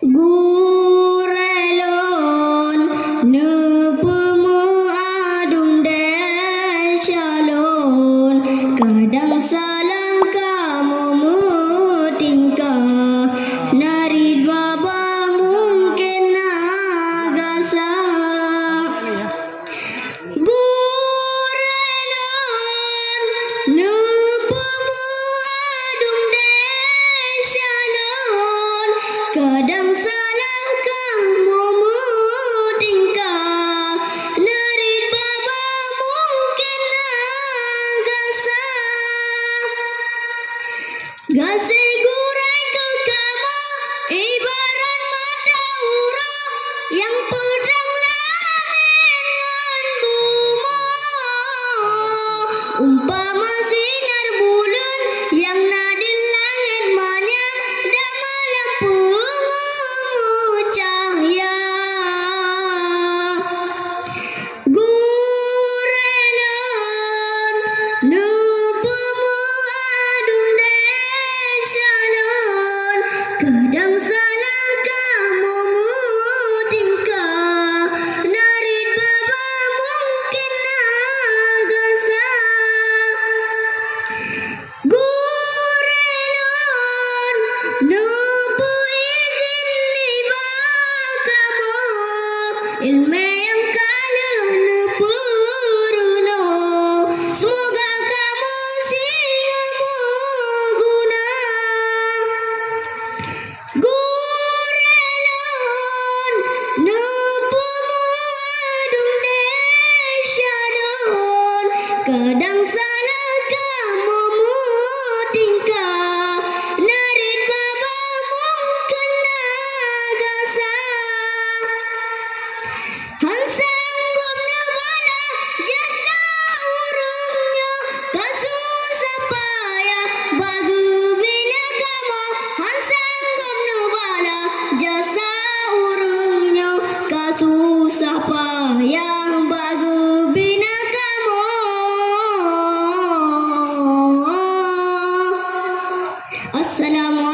Gurelon nepemu adung desyalon, kadang salah kamu mutingkah, narid baba mungkin agasa. Gurelon nepemu adung desyalon, kadang salah kamu mutingkah, narid baba mungkin agasa. Gase gurai ke kamu ibarat mata ura yang pedang langit buma, umpama sinar bulan yang nadil langit menyanda malam pungu cahaya. Gurelon nepemu adung desyalon, kadang salah kamu mutingkah, narid baba mungkin agasa. Gurelon nepu izin iba kamu, ilmu yang kala nepuruno, semoga kamu singamu guna. Gurelon nepemu adung desyalon, kadang salah kamu mutingkah, narid baba mungkin agasa. Han sanggup nebala jasa urungnya, kasusah payah bagu bina kamu. Han sanggup nebala jasa urungnya, kasusah payah bagu bina kamu. Assalamualaikum.